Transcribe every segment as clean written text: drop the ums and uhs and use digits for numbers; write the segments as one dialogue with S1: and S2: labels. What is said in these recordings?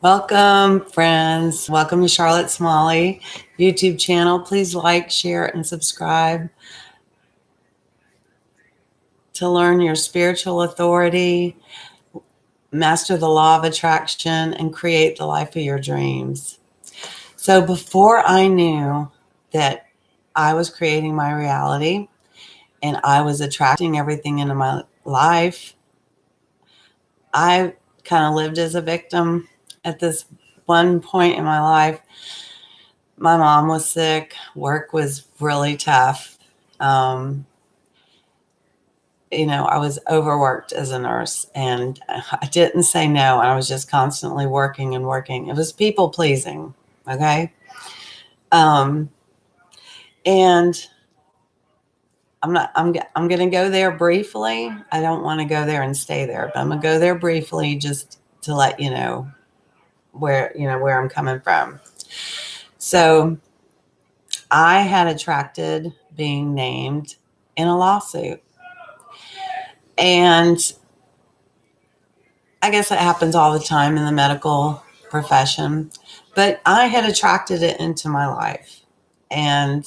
S1: Welcome, friends. Welcome to Charlotte Smalley YouTube channel. Please like, share, and subscribe to learn your spiritual authority, master the law of attraction, and create the life of your dreams. So, before I knew that I was creating my reality and I was attracting everything into my life, I kind of lived as a victim at this one point in my life. My mom was sick. Work was really tough. Um, I was overworked as a nurse and I didn't say no. I was just constantly working and working. It was people pleasing. Okay. Um, and I'm going to go there briefly. I don't want to go there and stay there, but I'm going to go there briefly just to let you know where I'm coming from. So I had attracted being named in a lawsuit. And I guess it happens all the time in the medical profession, but I had attracted it into my life. And,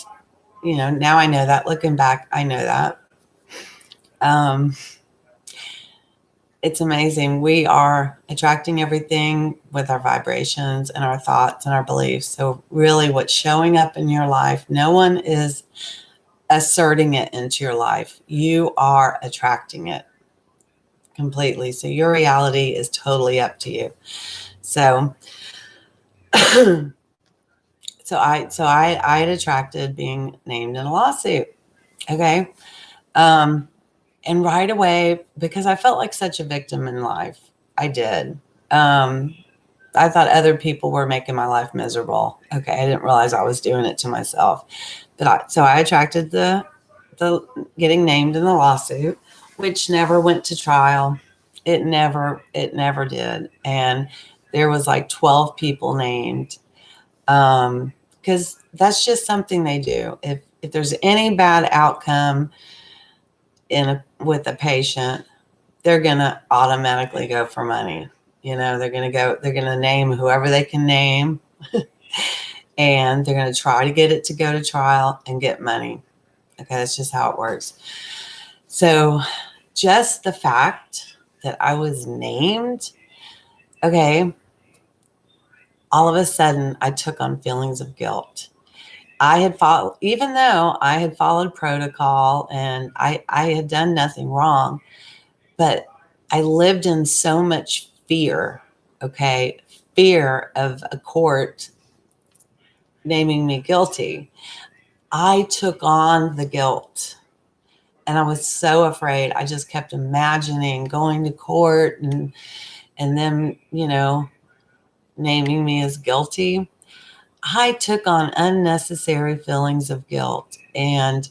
S1: now I know that. Looking back, I know that. Um, it's amazing. We are attracting everything with our vibrations and our thoughts and our beliefs. So, really, what's showing up in your life, no one is asserting it into your life. You are attracting it completely. So, your reality is totally up to you. So, I had attracted being named in a lawsuit. Okay. Um, and right away, because I felt like such a victim in life, I did. Um, I thought other people were making my life miserable. Okay. I didn't realize I was doing it to myself. So I attracted the getting named in the lawsuit, which never went to trial. It never did. And there was like 12 people named. Because that's just something they do. If there's any bad outcome with a patient, they're gonna automatically go for money. They're gonna name whoever they can name, and they're gonna try to get it to go to trial and get money. Okay, that's just how it works. So, just the fact that I was named, okay, all of a sudden I took on feelings of guilt. Even though I had followed protocol and I had done nothing wrong, but I lived in so much fear, okay, fear of a court naming me guilty. I took on the guilt and I was so afraid. I just kept imagining going to court and them, naming me as guilty. I took on unnecessary feelings of guilt. And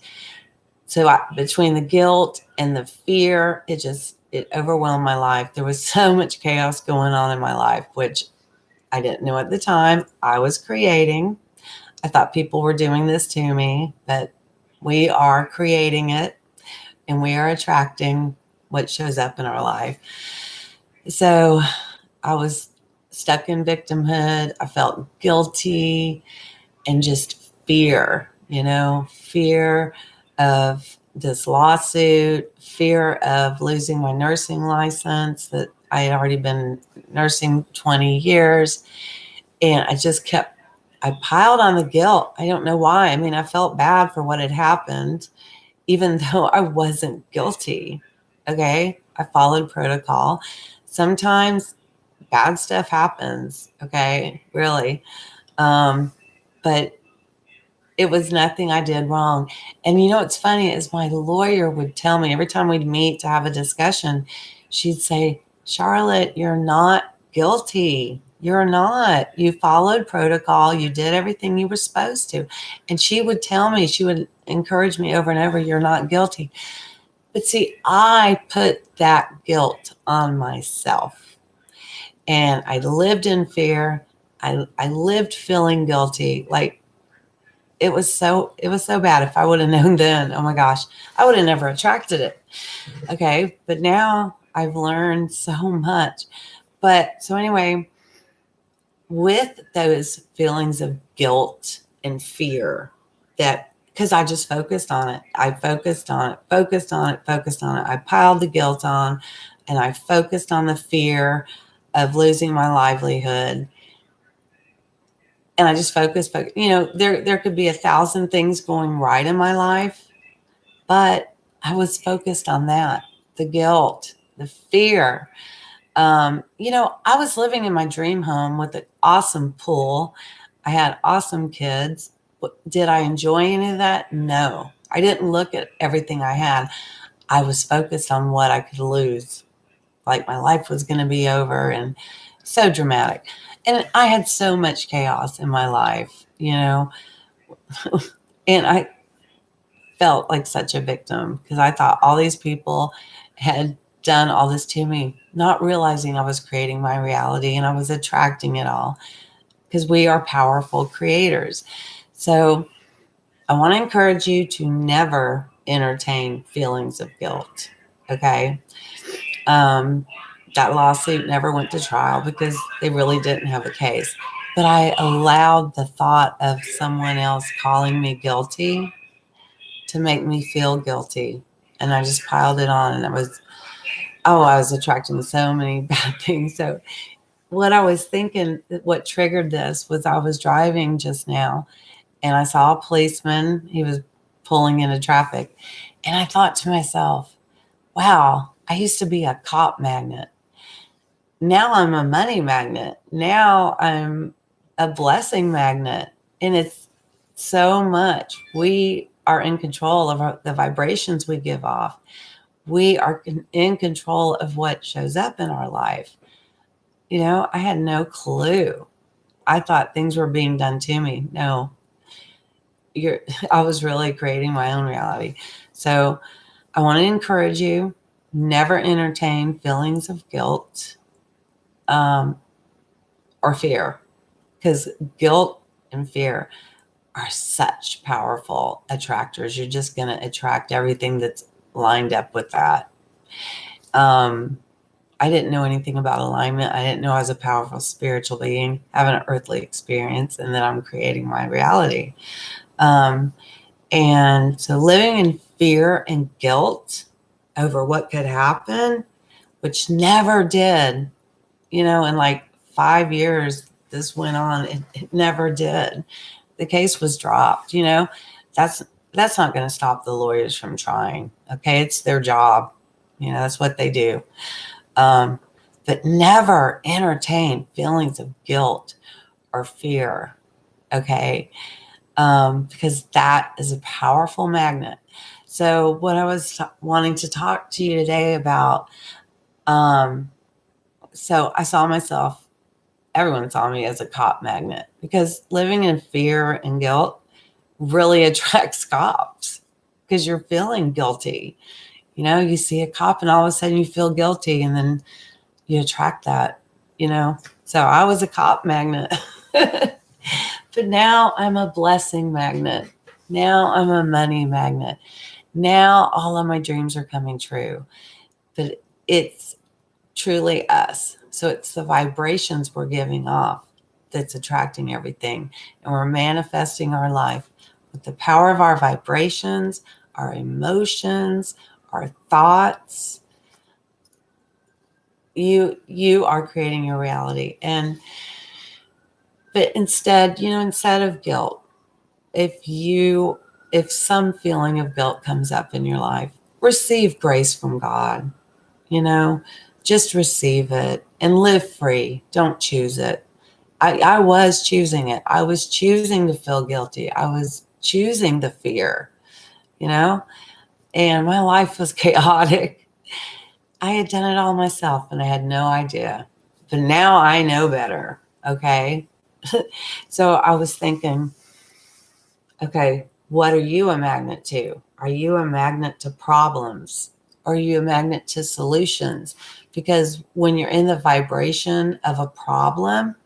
S1: so between the guilt and the fear, it overwhelmed my life. There was so much chaos going on in my life, which I didn't know at the time I was creating. I thought people were doing this to me, but we are creating it and we are attracting what shows up in our life. So I was stuck in victimhood. I felt guilty and just fear of this lawsuit, fear of losing my nursing license that I had already been nursing 20 years. And I piled on the guilt. I don't know why. I mean, I felt bad for what had happened, even though I wasn't guilty. Okay. I followed protocol. Sometimes bad stuff happens. Okay. Really. But it was nothing I did wrong. And what's funny is my lawyer would tell me every time we'd meet to have a discussion, she'd say, Charlotte, you're not guilty. You're not. You followed protocol. You did everything you were supposed to. And she would encourage me over and over, you're not guilty. But see, I put that guilt on myself. And I lived in fear. I lived feeling guilty. Like, it was so bad. If I would have known then, oh my gosh, I would have never attracted it. Okay. But now I've learned so much. But so anyway, with those feelings of guilt and fear, that because I just focused on it. I focused on it, focused on it, focused on it. I piled the guilt on, and I focused on the fear of losing my livelihood. And I just focused, there could be 1,000 things going right in my life, but I was focused on that, the guilt, the fear. I was living in my dream home with an awesome pool. I had awesome kids. Did I enjoy any of that? No. I didn't look at everything I had. I was focused on what I could lose. Like my life was going to be over, and so dramatic. And I had so much chaos in my life, and I felt like such a victim because I thought all these people had done all this to me, not realizing I was creating my reality and I was attracting it all, because we are powerful creators. So I want to encourage you to never entertain feelings of guilt. Okay. That lawsuit never went to trial because they really didn't have a case. But I allowed the thought of someone else calling me guilty to make me feel guilty. And I just piled it on, and I was attracting so many bad things. So what I was thinking, what triggered this was I was driving just now and I saw a policeman. He was pulling into traffic. And I thought to myself, wow, I used to be a cop magnet. Now I'm a money magnet. Now I'm a blessing magnet. And it's so much. We are in control of the vibrations we give off. We are in control of what shows up in our life. I had no clue. I thought things were being done to me. No, I was really creating my own reality. So I want to encourage you, never entertain feelings of guilt or fear, because guilt and fear are such powerful attractors. You're just going to attract everything that's lined up with that. I didn't know anything about alignment. I didn't know I was a powerful spiritual being, having an earthly experience, and that I'm creating my reality. And so living in fear and guilt over what could happen, which never did, in like 5 years this went on, it never did. The case was dropped. That's not going to stop the lawyers from trying. Okay, it's their job. That's what they do. But never entertain feelings of guilt or fear. Okay, because that is a powerful magnet. So what I was wanting to talk to you today about, so I saw myself, everyone saw me as a cop magnet, because living in fear and guilt really attracts cops, because you're feeling guilty. You see a cop and all of a sudden you feel guilty, and then you attract that, So I was a cop magnet. But now I'm a blessing magnet. Now I'm a money magnet. Now all of my dreams are coming true. But it's truly us. So it's the vibrations we're giving off that's attracting everything. And we're manifesting our life with the power of our vibrations, our emotions, our thoughts. You are creating your reality. But instead of guilt, if some feeling of guilt comes up in your life, receive grace from God. Just receive it and live free. Don't choose it. I was choosing it. I was choosing to feel guilty. I was choosing the fear, and my life was chaotic. I had done it all myself and I had no idea. But now I know better. Okay. So I was thinking, okay, what are you a magnet to? Are you a magnet to problems? Are you a magnet to solutions? Because when you're in the vibration of a problem,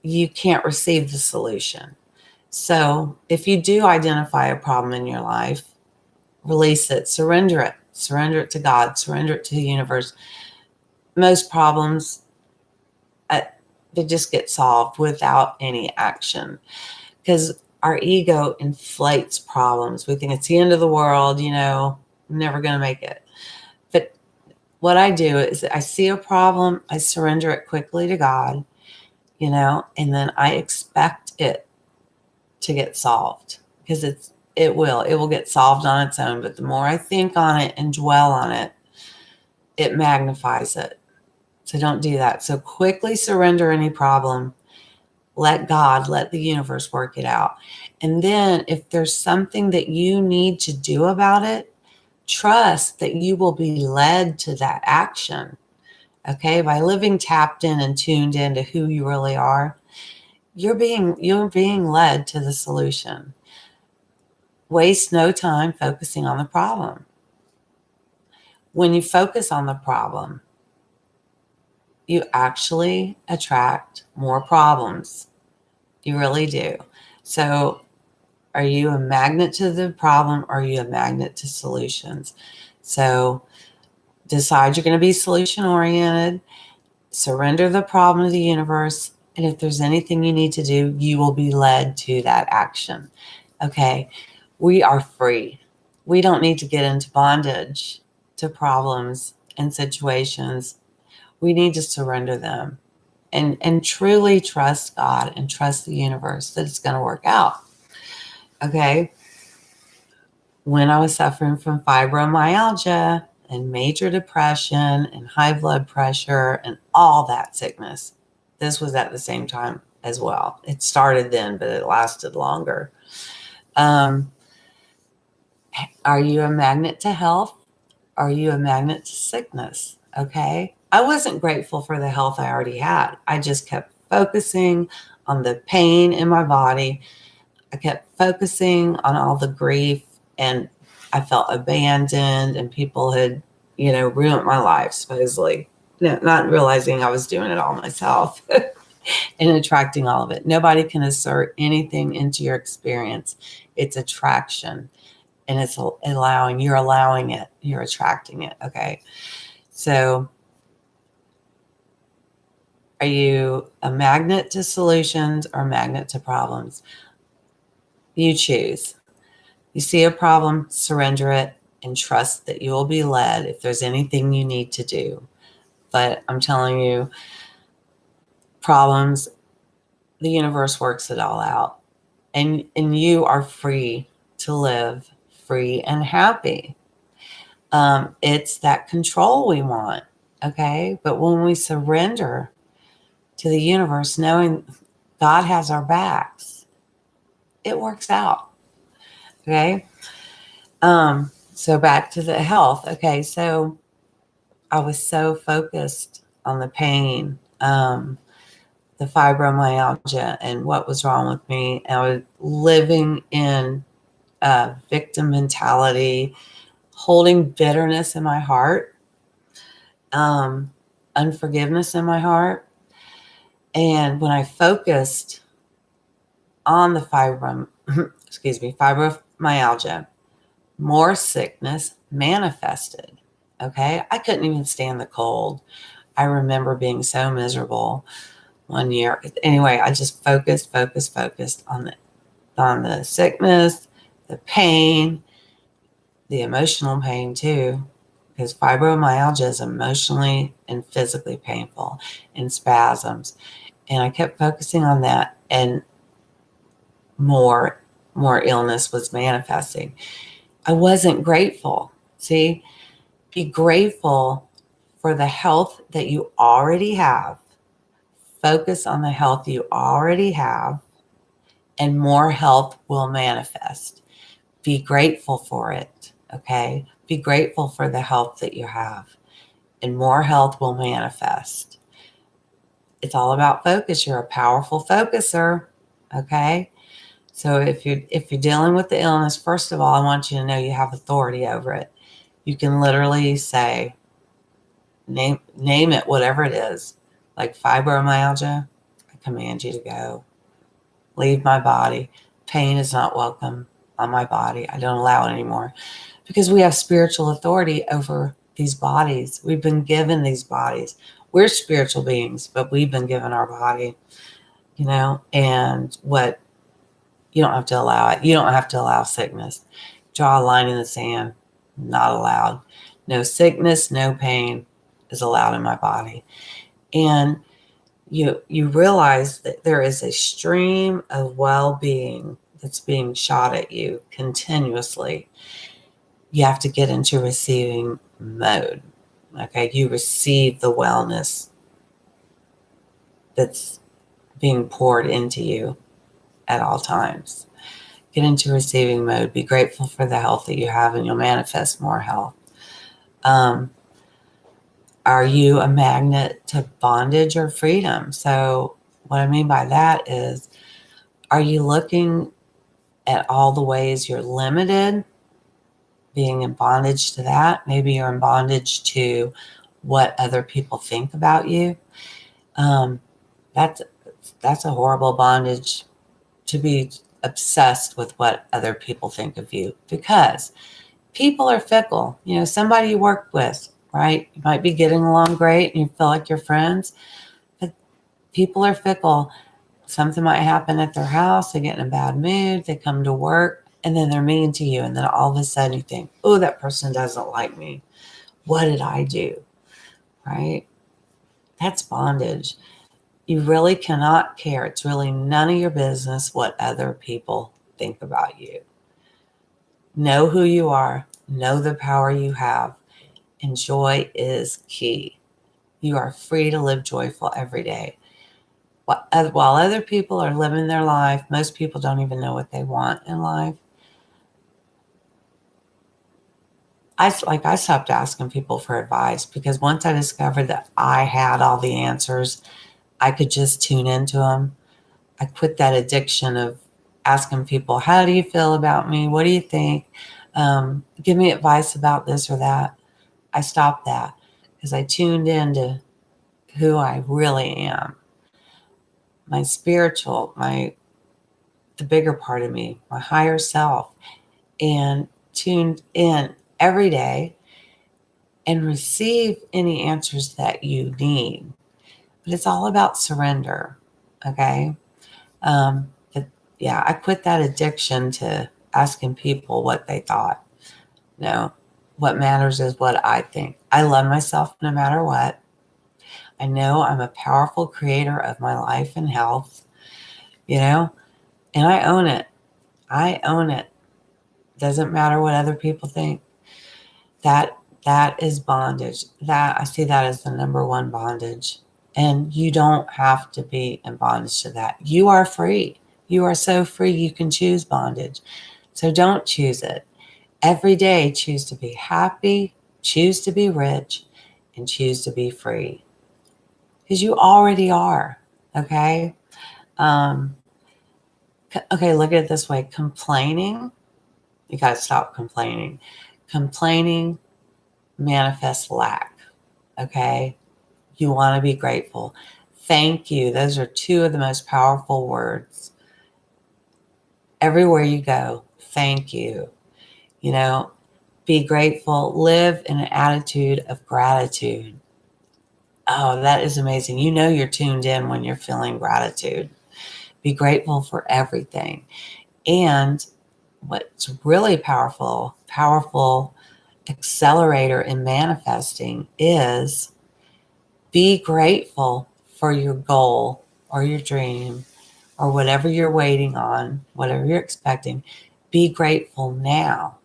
S1: you can't receive the solution. So if you do identify a problem in your life, release it, surrender it to God, surrender it to the universe. Most problems, they just get solved without any action. Because our ego inflates problems. We think it's the end of the world, I'm never going to make it. But what I do is I see a problem, I surrender it quickly to God, and then I expect it to get solved, because it will get solved on its own. But the more I think on it and dwell on it, it magnifies it. So don't do that. So quickly surrender any problem. Let God, let the universe work it out. And then if there's something that you need to do about it, trust that you will be led to that action. Okay? By living tapped in and tuned into who you really are, you're being led to the solution. Waste no time focusing on the problem. When you focus on the problem, you actually attract more problems. You really do. So are you a magnet to the problem, or are you a magnet to solutions? So decide you're going to be solution oriented, surrender the problem to the universe, and if there's anything you need to do, you will be led to that action. Okay? We are free. We don't need to get into bondage to problems and situations. We need to surrender them and truly trust God and trust the universe that it's going to work out. Okay? When I was suffering from fibromyalgia and major depression and high blood pressure and all that sickness, this was at the same time as well. It started then, but it lasted longer. Are you a magnet to health? Are you a magnet to sickness? Okay. I wasn't grateful for the health I already had. I just kept focusing on the pain in my body. I kept focusing on all the grief, and I felt abandoned, and people had, ruined my life, supposedly. Not realizing I was doing it all myself and attracting all of it. Nobody can assert anything into your experience. It's attraction, and you're allowing it, you're attracting it. Okay. So are you a magnet to solutions or a magnet to problems? You choose. You see a problem, surrender it, and trust that you will be led if there's anything you need to do. But I'm telling you, problems, the universe works it all out. And you are free to live free and happy. It's that control we want, okay? But when we surrender to the universe, knowing God has our backs, it works out, okay? So back to the health. Okay, so I was so focused on the pain, the fibromyalgia, and what was wrong with me. I was living in victim mentality, holding bitterness in my heart, unforgiveness in my heart. And when I focused on the fibromyalgia, more sickness manifested. Okay. I couldn't even stand the cold. I remember being so miserable one year. Anyway, I just focused on the sickness, the pain, the emotional pain too, because fibromyalgia is emotionally and physically painful, and spasms. And I kept focusing on that, and more illness was manifesting. I wasn't grateful. See, be grateful for the health that you already have. Focus on the health you already have, and more health will manifest. Be grateful for it, okay? Be grateful for the health that you have, and more health will manifest. It's all about focus. You're a powerful focuser, okay? So if you're dealing with the illness, first of all, I want you to know you have authority over it. You can literally say, name it, whatever it is, like fibromyalgia. I command you to go. Leave my body. Pain is not welcome on my body. I don't allow it anymore, because we have spiritual authority over these bodies. We've been given these bodies. We're spiritual beings, but we've been given our body, and what you don't have to allow it. You don't have to allow sickness. Draw a line in the sand. Not allowed. No sickness, no pain is allowed in my body. And you realize that there is a stream of well-being that's being shot at you continuously. You have to get into receiving mode. Okay, you receive the wellness that's being poured into you at all times. Get into receiving mode. Be grateful for the health that you have, and you'll manifest more health. Are you a magnet to bondage or freedom? So what I mean by that is, are you looking at all the ways you're limited, being in bondage to that? Maybe you're in bondage to what other people think about you. That's a horrible bondage, to be obsessed with what other people think of you, because people are fickle. Somebody you work with, right? You might be getting along great and you feel like you're friends, but people are fickle. Something might happen at their house. They get in a bad mood. They come to work and then they're mean to you. And then all of a sudden you think, oh, that person doesn't like me. What did I do? Right? That's bondage. You really cannot care. It's really none of your business what other people think about you. Know who you are. Know the power you have. And joy is key. You are free to live joyful every day. While other people are living their life, most people don't even know what they want in life. I stopped asking people for advice, because once I discovered that I had all the answers, I could just tune into them. I quit that addiction of asking people, how do you feel about me? What do you think? Give me advice about this or that. I stopped that because I tuned into who I really am. My spiritual, the bigger part of me, my higher self, and tuned in every day and receive any answers that you need. But it's all about surrender, okay? But yeah, I quit that addiction to asking people what they thought. No, what matters is what I think. I love myself no matter what. I know I'm a powerful creator of my life and health, and I own it. I own it. Doesn't matter what other people think. That is bondage. That I see that as the number one bondage. And you don't have to be in bondage to that. You are free. You are so free you can choose bondage. So don't choose it. Every day choose to be happy, choose to be rich, and choose to be free. Because you already are. Okay? Okay, look at it this way. Complaining, you got to stop complaining. Complaining manifests lack. Okay? You want to be grateful. Thank you. Those are two of the most powerful words. Everywhere you go, thank you. Be grateful. Live in an attitude of gratitude. Oh, that is amazing. You're tuned in when you're feeling gratitude. Be grateful for everything. And what's really powerful accelerator in manifesting is be grateful for your goal or your dream or whatever you're waiting on, whatever you're expecting. Be grateful now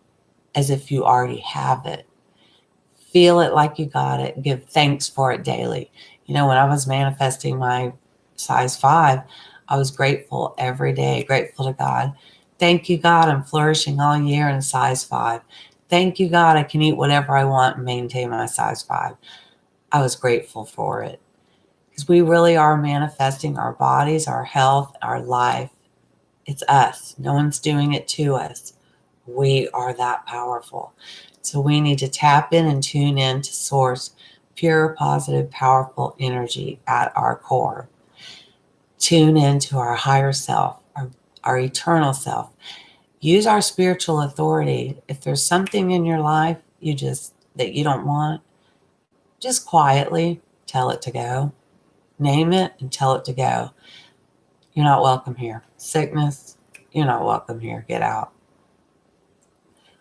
S1: as if you already have it. Feel it like you got it. Give thanks for it daily. When I was manifesting my size 5, I was grateful every day, grateful to God. Thank you, God, I'm flourishing all year in a size 5. Thank you, God, I can eat whatever I want and maintain my size 5. I was grateful for it. Because we really are manifesting our bodies, our health, our life. It's us. No one's doing it to us. We are that powerful. So we need to tap in and tune in to source pure, positive, powerful energy at our core. Tune into our higher self, our eternal self. Use our spiritual authority. If there's something in your life that you don't want, just quietly tell it to go. Name it and tell it to go. You're not welcome here. Sickness, you're not welcome here. Get out.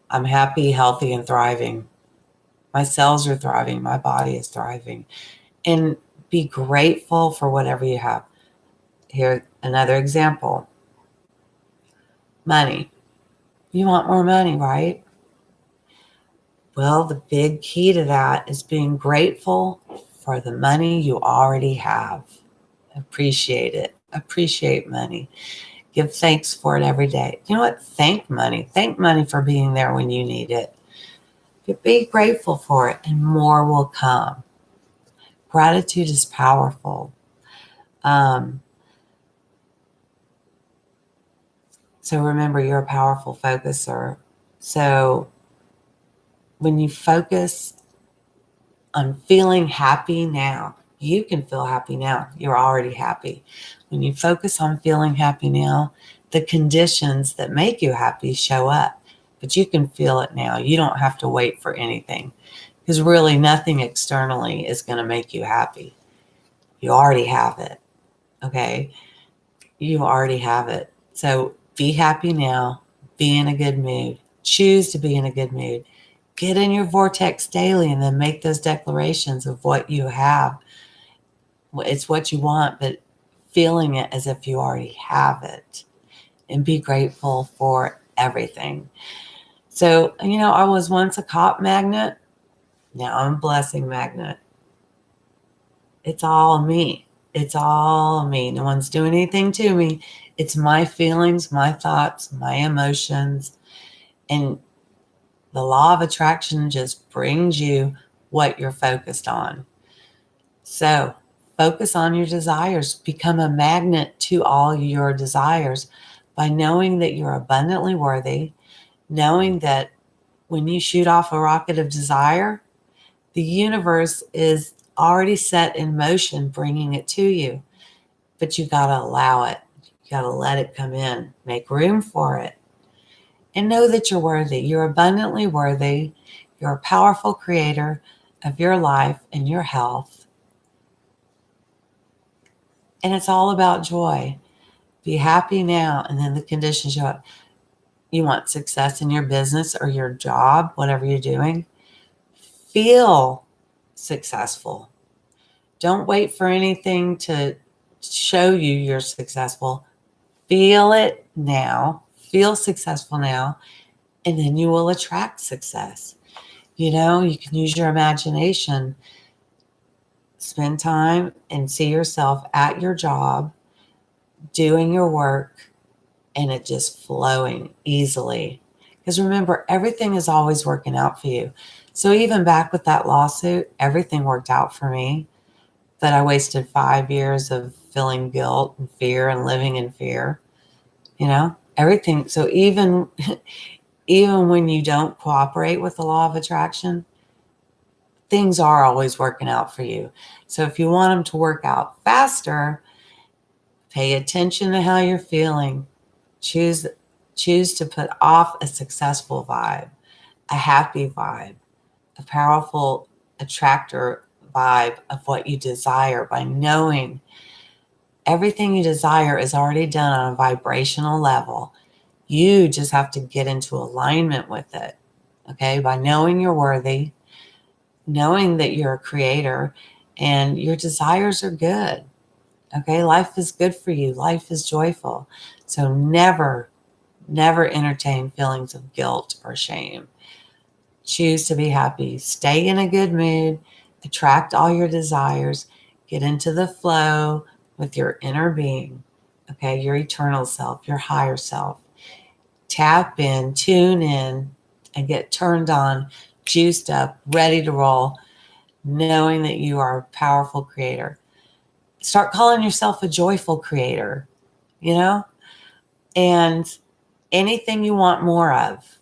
S1: I'm happy, healthy, and thriving. My cells are thriving. My body is thriving. And be grateful for whatever you have. Here, another example. Money. You want more money, right? Well, the big key to that is being grateful for the money you already have. Appreciate it. Appreciate money. Give thanks for it every day. You know what? Thank money. Thank money for being there when you need it. Be grateful for it, and more will come. Gratitude is powerful. Um, so remember, you're a powerful focuser. So when you focus on feeling happy now, you can feel happy now. You're already happy. When you focus on feeling happy now, the conditions that make you happy show up, but you can feel it now. You don't have to wait for anything, because really nothing externally is going to make you happy. You already have it. Okay. You already have it. So be happy now. Be in a good mood. Choose to be in a good mood. Get in your vortex daily and then make those declarations of what you have. It's what you want, but feeling it as if you already have it, and be grateful for everything. So, I was once a cop magnet. Now I'm a blessing magnet. It's all me. It's all me. No one's doing anything to me. It's my feelings, my thoughts, my emotions. And the law of attraction just brings you what you're focused on. So focus on your desires. Become a magnet to all your desires by knowing that you're abundantly worthy, knowing that when you shoot off a rocket of desire, the universe is already set in motion, bringing it to you. But you got to allow it. You got to let it come in. Make room for it. And know that you're worthy. You're abundantly worthy. You're a powerful creator of your life and your health. And it's all about joy. Be happy now, and then the conditions show up. You want success in your business or your job, whatever you're doing. Feel successful. Don't wait for anything to show you you're successful. Feel it now. Feel successful now, and then you will attract success. You can use your imagination. Spend time and see yourself at your job, doing your work, and it just flowing easily. Because remember, everything is always working out for you. So even back with that lawsuit, everything worked out for me. But I wasted 5 years of feeling guilt and fear and living in fear. Everything. So even when you don't cooperate with the law of attraction, things are always working out for you. So if you want them to work out faster, pay attention to how you're feeling. Choose to put off a successful vibe, a happy vibe, a powerful attractor vibe of what you desire, by knowing everything you desire is already done on a vibrational level. You just have to get into alignment with it. Okay. By knowing you're worthy, knowing that you're a creator and your desires are good. Okay. Life is good for you. Life is joyful. So never entertain feelings of guilt or shame. Choose to be happy. Stay in a good mood. Attract all your desires. Get into the flow with your inner being. Okay. Your eternal self, your higher self. Tap in, tune in, and get turned on, juiced up, ready to roll, knowing that you are a powerful creator. Start calling yourself a joyful creator, and anything you want more of,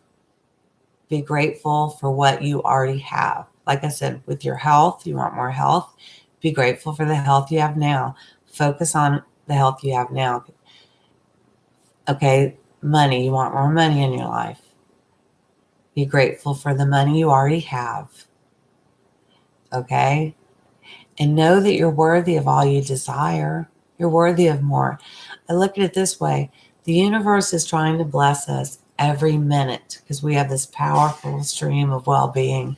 S1: be grateful for what you already have. Like I said, with your health, you want more health. Be grateful for the health you have now. Focus on the health you have now. Okay, money, you want more money in your life. Be grateful for the money you already have. Okay? And know that you're worthy of all you desire. You're worthy of more. I look at it this way: the universe is trying to bless us every minute because we have this powerful stream of well being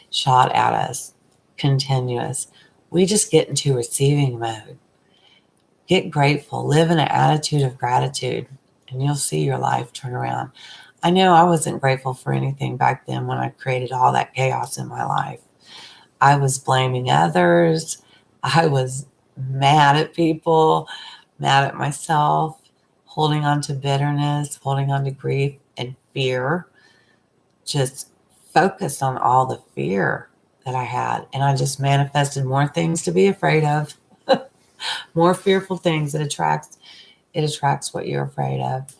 S1: shot at us, continuous. We just get into receiving mode. Get grateful, live in an attitude of gratitude, and you'll see your life turn around. I know I wasn't grateful for anything back then when I created all that chaos in my life. I was blaming others. I was mad at people, mad at myself, holding on to bitterness, holding on to grief and fear. Just focused on all the fear that I had. And I just manifested more things to be afraid of, more fearful things. It attracts what you're afraid of.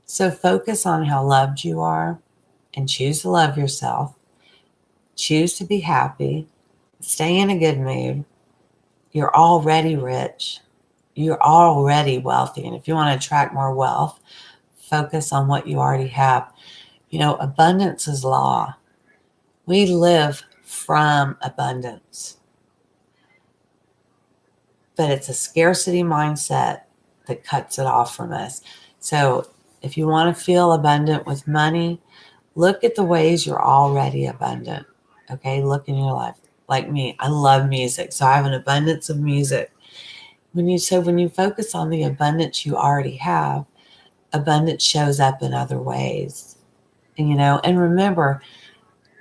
S1: So focus on how loved you are and choose to love yourself. Choose to be happy. Stay in a good mood. You're already rich. You're already wealthy. And if you want to attract more wealth, focus on what you already have. Abundance is law. We live from abundance, but it's a scarcity mindset that cuts it off from us. So if you want to feel abundant with money, look at the ways you're already abundant. Okay, look in your life. Like me, I love music, so I have an abundance of music. When you focus on the abundance you already have, abundance shows up in other ways. And remember,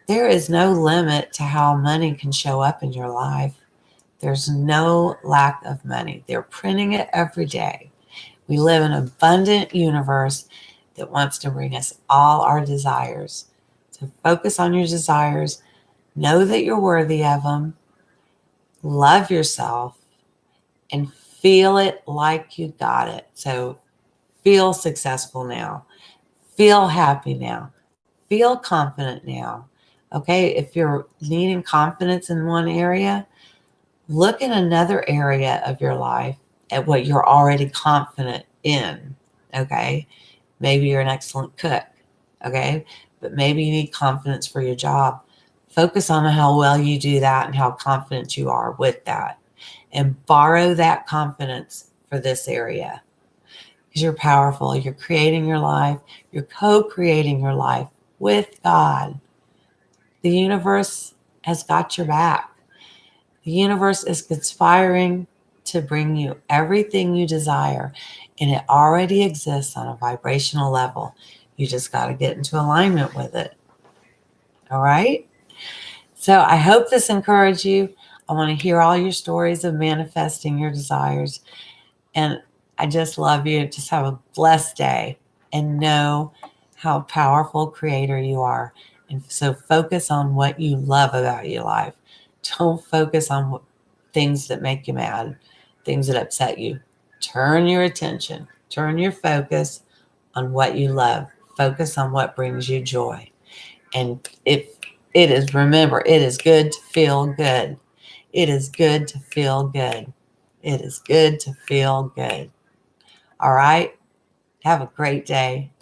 S1: there is no limit to how money can show up in your life. There's no lack of money. They're printing it every day. We live in an abundant universe that wants to bring us all our desires. So focus on your desires. Know that you're worthy of them. Love yourself and feel it like you got it. So feel successful now. Feel happy now. Feel confident now. Okay, if you're needing confidence in one area, look in another area of your life at what you're already confident in. Okay, maybe you're an excellent cook. Okay, but maybe you need confidence for your job. Focus on how well you do that and how confident you are with that. And borrow that confidence for this area because you're powerful. You're creating your life. You're co-creating your life with God. The universe has got your back. The universe is conspiring to bring you everything you desire, and it already exists on a vibrational level. You just got to get into alignment with it. All right? So I hope this encouraged you. I want to hear all your stories of manifesting your desires. And I just love you. Just have a blessed day and know how powerful creator you are. And so focus on what you love about your life. Don't focus on things that make you mad, things that upset you. Turn your attention, turn your focus on what you love. Focus on what brings you joy. And remember, it is good to feel good. It is good to feel good. It is good to feel good. All right. Have a great day.